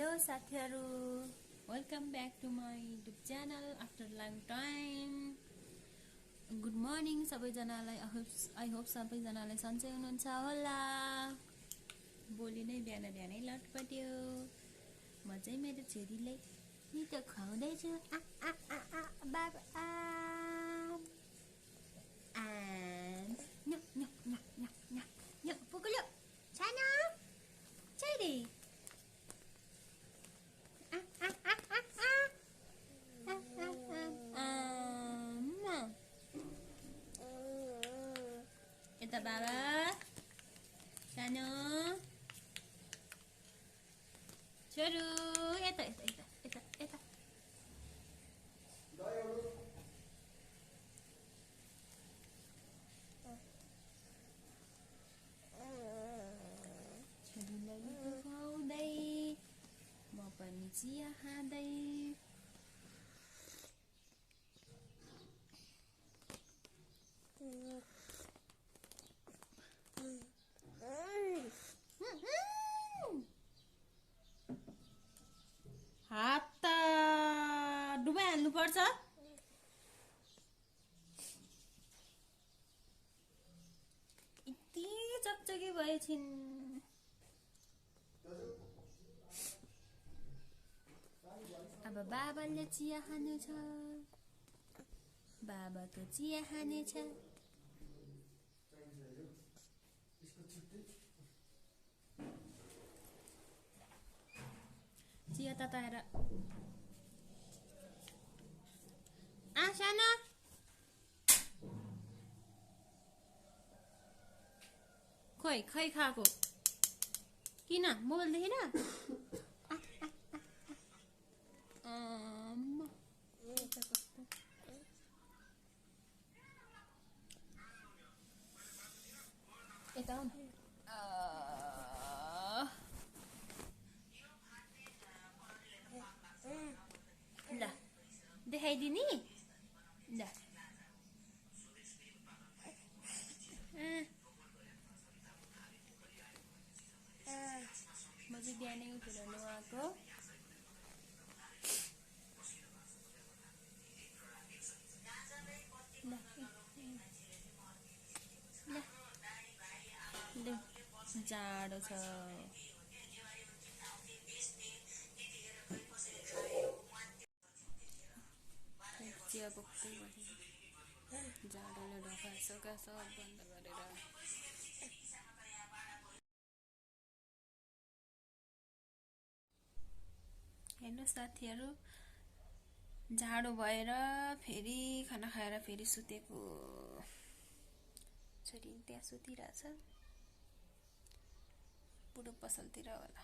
Hello साथीहरु, welcome back to my YouTube channel after long time. Good morning सबैजनालाई। I hope सबैजनालाई सन्चै हुनुहुन्छ होला। भोलि नै बिहान बिहानै लटपट्यो। म चाहिँ मेरो छोरीलाई मिठो खुवाउँदैछु। बाबा पुग्यो सानो छोरी। यता बाबा सानो छोरो यता यता यता यता यता छोरीलाई खुवाउँदै म पनि चिया खाँदै। हात त डुबाइहाल्नु पर्छ। यति चकचकी भएछिन्। अब बाबाले चिया खानु छ। बाबाको चिया खानेछ। चिया तताएर सानो खोइ खै खाएको किन मोबाइल देखेन? यता आउन। ल देखाइदिने ल। म चाहिँ बिहानै उठेर नुहाएको। जाडो छ। चिया बोक्दै गरेर जाडोले ढोका सोका सब बन्द गरेर। हेर्नु साथीहरु, जाडो भएर फेरि खाना खाएर फेरि सुतेको। छोरी त्यहाँ सुतिरहेछ, बुढो पसलतिर होला।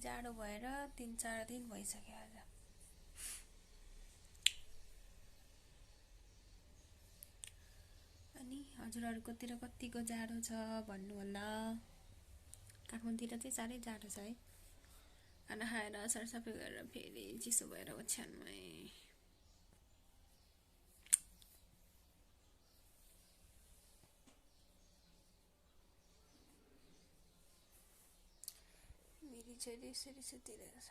जाडो भएर 3-4 दिन भइसक्यो आज। अनि हजुरहरुकोतिर कतिको जाडो छ भन्नु होला। काठमाडौँतिर चाहिँ साह्रै जाडो छ है। खाना खाएर सरसफाइ गरेर फेरि चिसो भएर ओछ्यानमै। मेरी छोरी यसरी सुतिरहेको छ।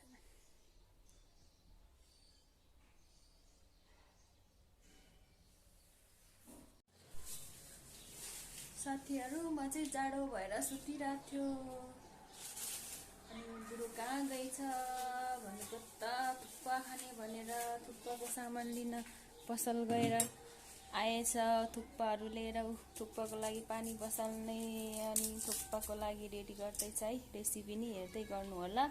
साथीहरु, म चाहिँ जाडो भएर सुतिरहेको थियो। अनि बुढो कहाँ गएछ भनेको त थुक्पा खाने भनेर थुक्पाको सामान लिन पसल गएर आएछ। थुक्पाहरू लिएर थुक्पाको लागि पानी बसाल्ने अनि थुक्पाको लागि रेडी गर्दैछ है। रेसिपी नि हेर्दै गर्नु होला।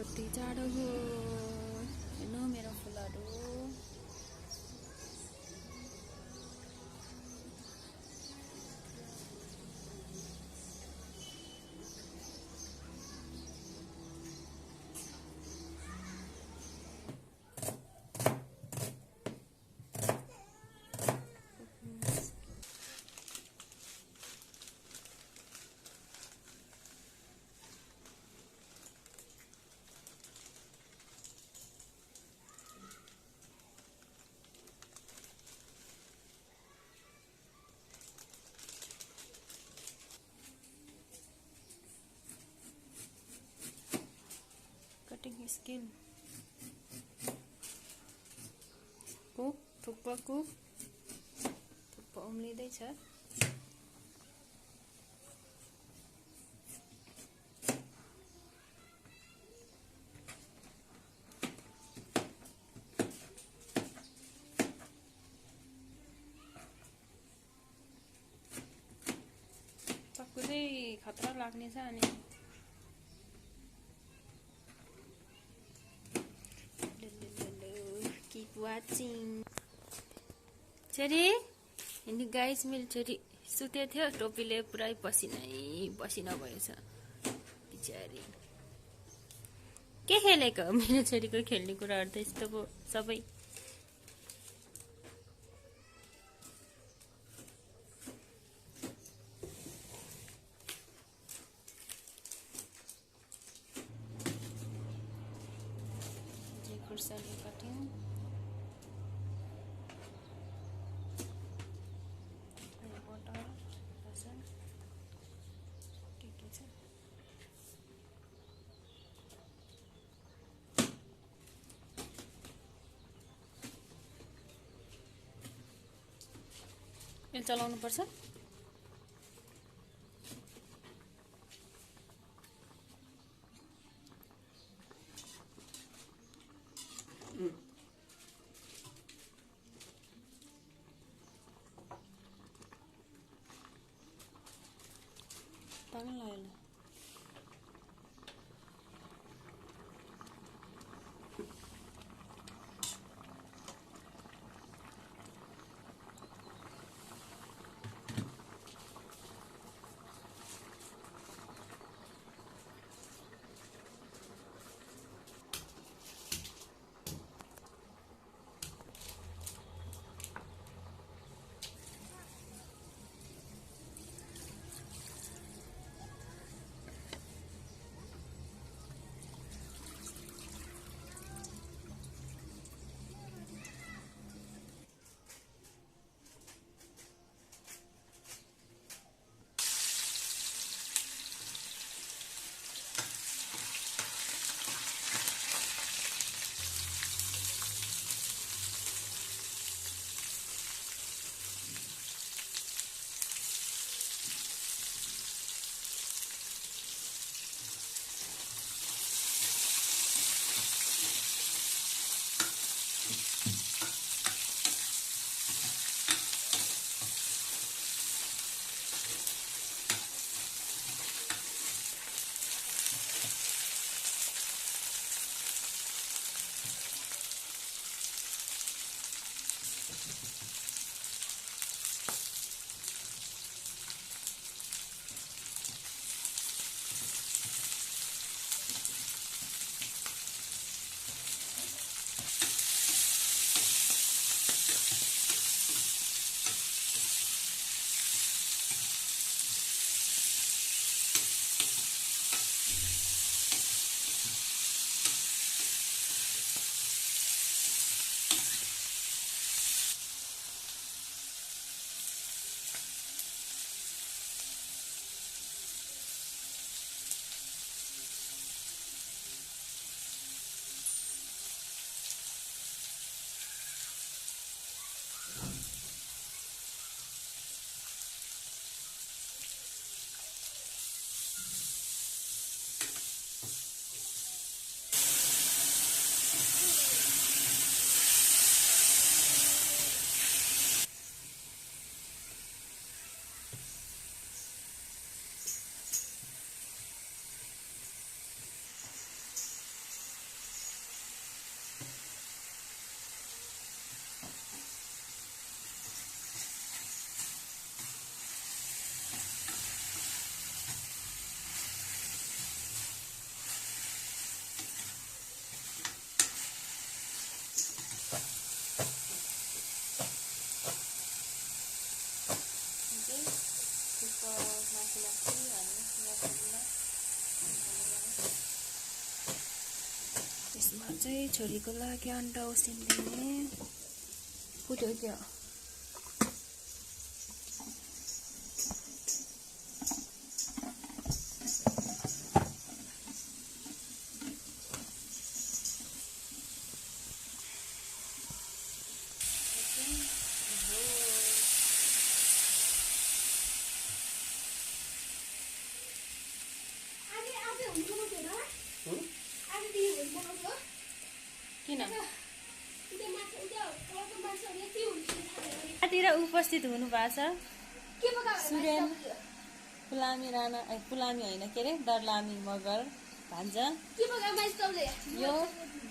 कति जाडो हो हेर्नु मेरो फुलहरू। Cutting skill. Cook, thukpa cook, thukpa उम्लिँदैछ। चक्कु चाहिँ खतरा लाग्ने छ अनि keep watching। छोरी अनि गाइस मेरो छोरी सुते थियो, टोपीले पुरै पसिना भएछ बिचारी। के खेलेको मेरो छोरीको खेल्ने कुराहरु त यस्तो पो सबै। खुर्सानी कटिङ, बटर, लसुन के छ। यो चलाउनु पर्छ। पागल लाग्यो। चाहिँ छोरीको लागि अन्डा उसिन्दिने फुट्यो क्या। किन उपस्थित हुनु भएको छ सुरेन पुलामी राणा पुलामी होइन के अरे दर्लामी मगर भान्जा। यो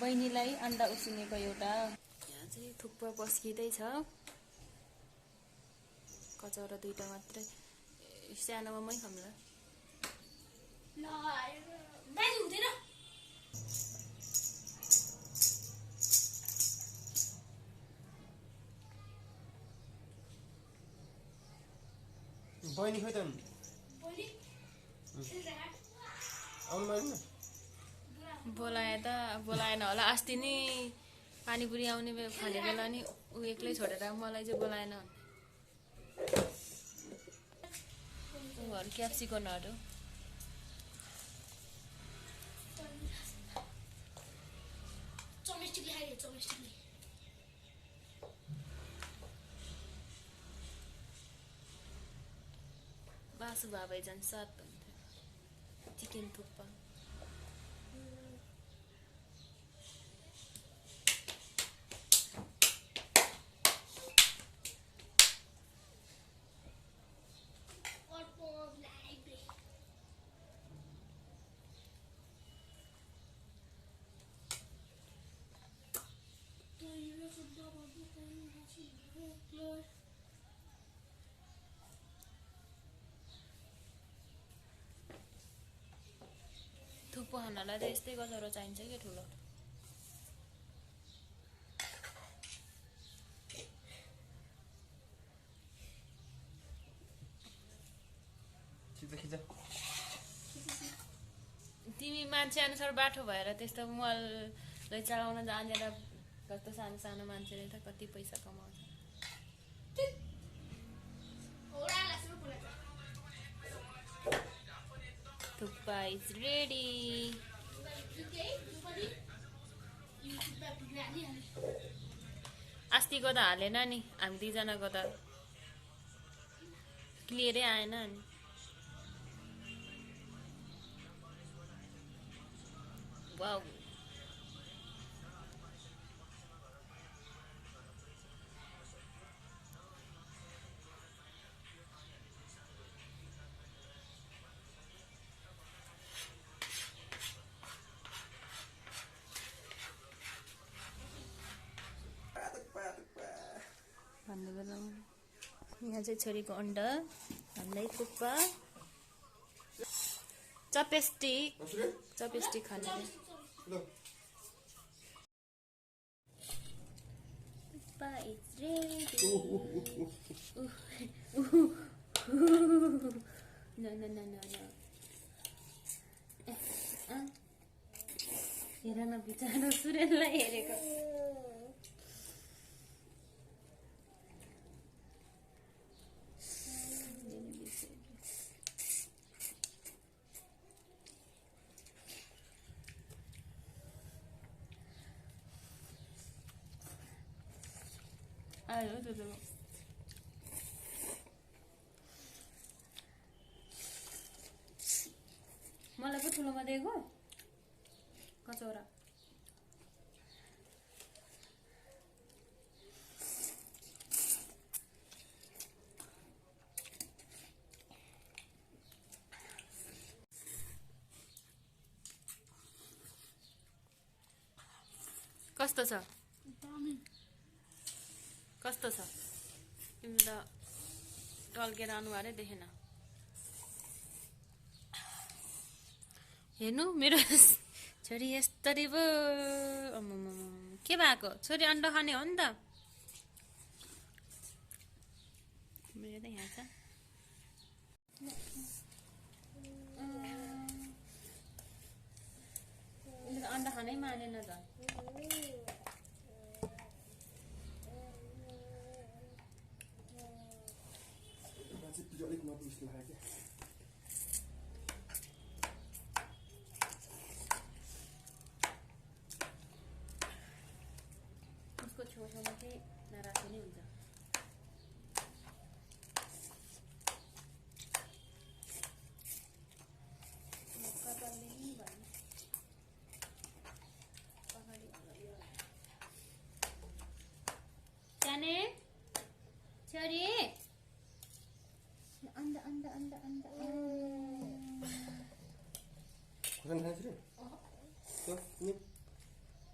बहिनीलाई अन्डा उसिनेको एउटा यहाँ चाहिँ थुक्पा पस्किँदै छ। कचौरा दुईटा मात्रै सानोमा मै खाम्ला। बहिनी खोइ त बोलाएन होला। अस्ति नि पानीपुरी आउने खाने बेला नि ऊ एक्लै छोडेर मलाई चाहिँ बोलाएन। ऊहरू क्याप्सिकनहरू बासु भए झन् सात हुन्थ्यो। चिकन थुक्पा थुक्पा खानालाई त यस्तै कचौरा चाहिन्छ कि ठुलो। तिमी मान्छे अनुसार बाठो भएर त्यस्तो मोबाइल चलाउन जानेर कस्तो सानो सानो मान्छेले त कति पैसा कमाउँछ। Thukpa is ready. अस्तिको त हालेन नि हामी दुईजनाको त क्लियरै आएन नि। वाउ यहाँ चाहिँ छोरीको अन्डा हामीलाई थुक्पा चपेस्टिक खाने थुक्पा इज रेडी। हेर न बिचारा सुरेनलाई हेरेको। आयो त्यो मलाई पो ठुलोमा दिएको कचौरा। कस्तो छ कस्तो छ तिमी त टल्केर अनुहारै देखेन। हेर्नु मेरो छोरी यस्तरी पो के भएको छोरी अन्डा खाने हो नि त। मेरो त यहाँ छ अन्डा खानै मानेन त। लाग्यो उसको छेउछाउमा चाहिँ नराख्नु नै हुन्छ। कपालले नि भन्नु पछाडि जाने छोरी अन्त अन्त अन्त अन्त खोर्सानी खान्छ रे त्यो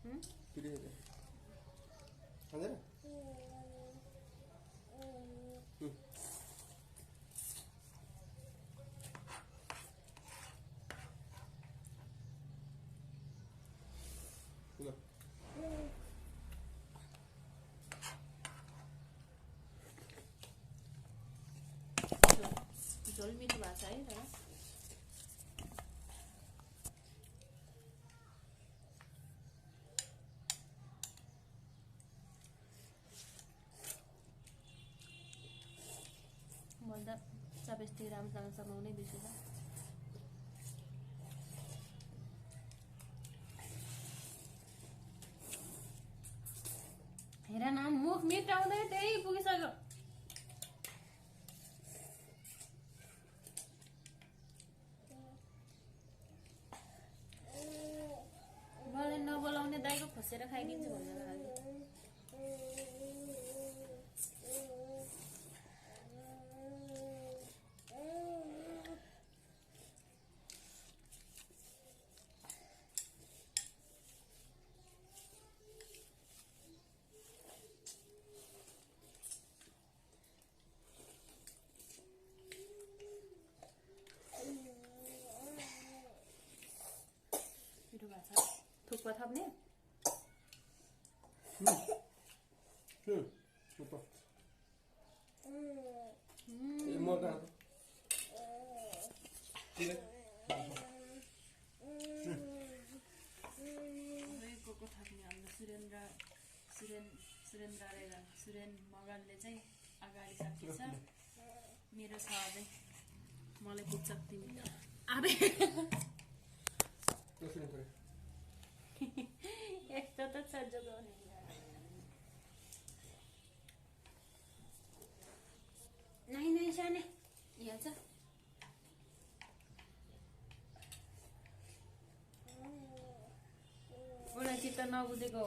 नि पिरे खाँदैन ल झोल मिठो भएको छ है तर भन्दा सबैस्ती राम्रोसँग समाउनै बिर्सेछ। हेर न मुख मेटाउँदै त्यही पुगिसक्यो। मलाई नबोलाउने दाइको खोसेर खाइदिन्छु भनेर लाग्यो। मिठो भएको छ। थुक्पा थप्ने को थप्ने हाम्रो सुरेन मगरले चाहिँ अगाडि सकिन्छ। मेरो छ अझै मलाई पुग्छ तिमी आबे यस्तो त छ जोगाउने नाइ नाइ साने यहाँ छ उसलाई चित्त नबुझेको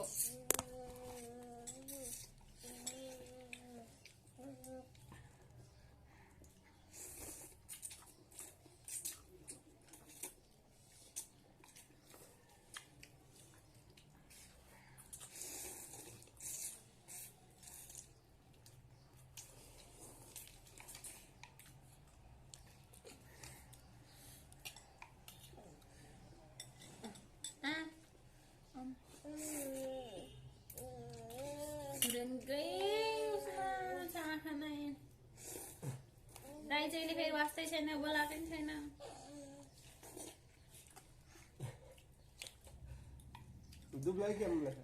दाइ चाहिँ फेरि वास्तै छैन बोलाएको पनि छैन। दुब्लाई के मलाई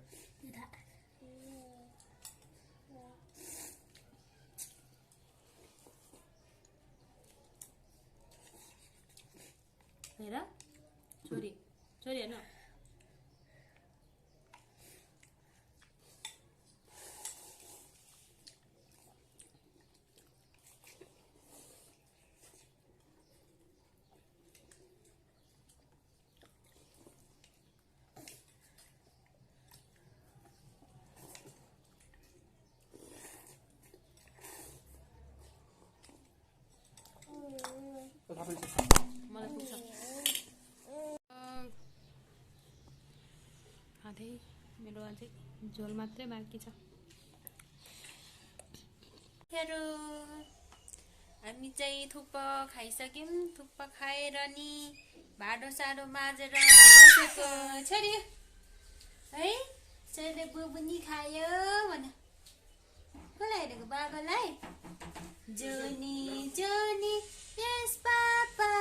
हेर छोरी छोरी हेर्न मलाई पुग्छ खाँदै मेरो अझै झोल मात्रै बाँकी छ। हेलो हामी चाहिँ थुक्पा खाइसक्यौँ। थुक्पा खाएर नि भाडो साडो माझेर बसेको छोरी है छोरीले बुबुनी खायो भने कसलाई हेरेको बाबालाई जोनी जोनी yes papa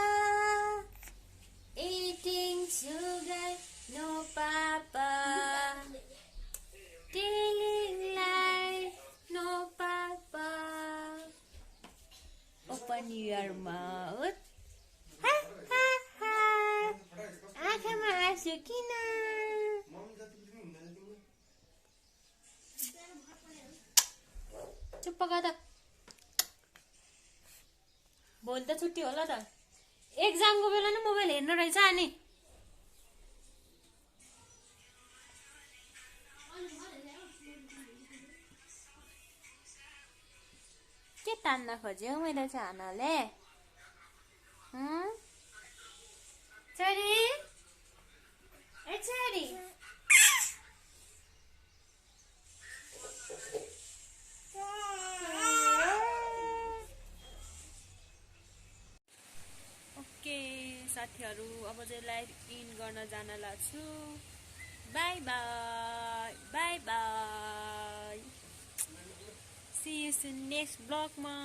eating sugar no papa telling lie no papa open your mouth चुप्प गर त भोलि त छुट्टी होला त एक्जामको बेला नि मोबाइल हेर्नु रहेछ अनि के तान्न खोज्यो मैले चाहिँ आनाले छोरी ए छोरी ओके साथीहरू अब चाहिँ लाइभ इन गर्न जान लाग्छु bye bye bye bye see you soon next ब्लगमा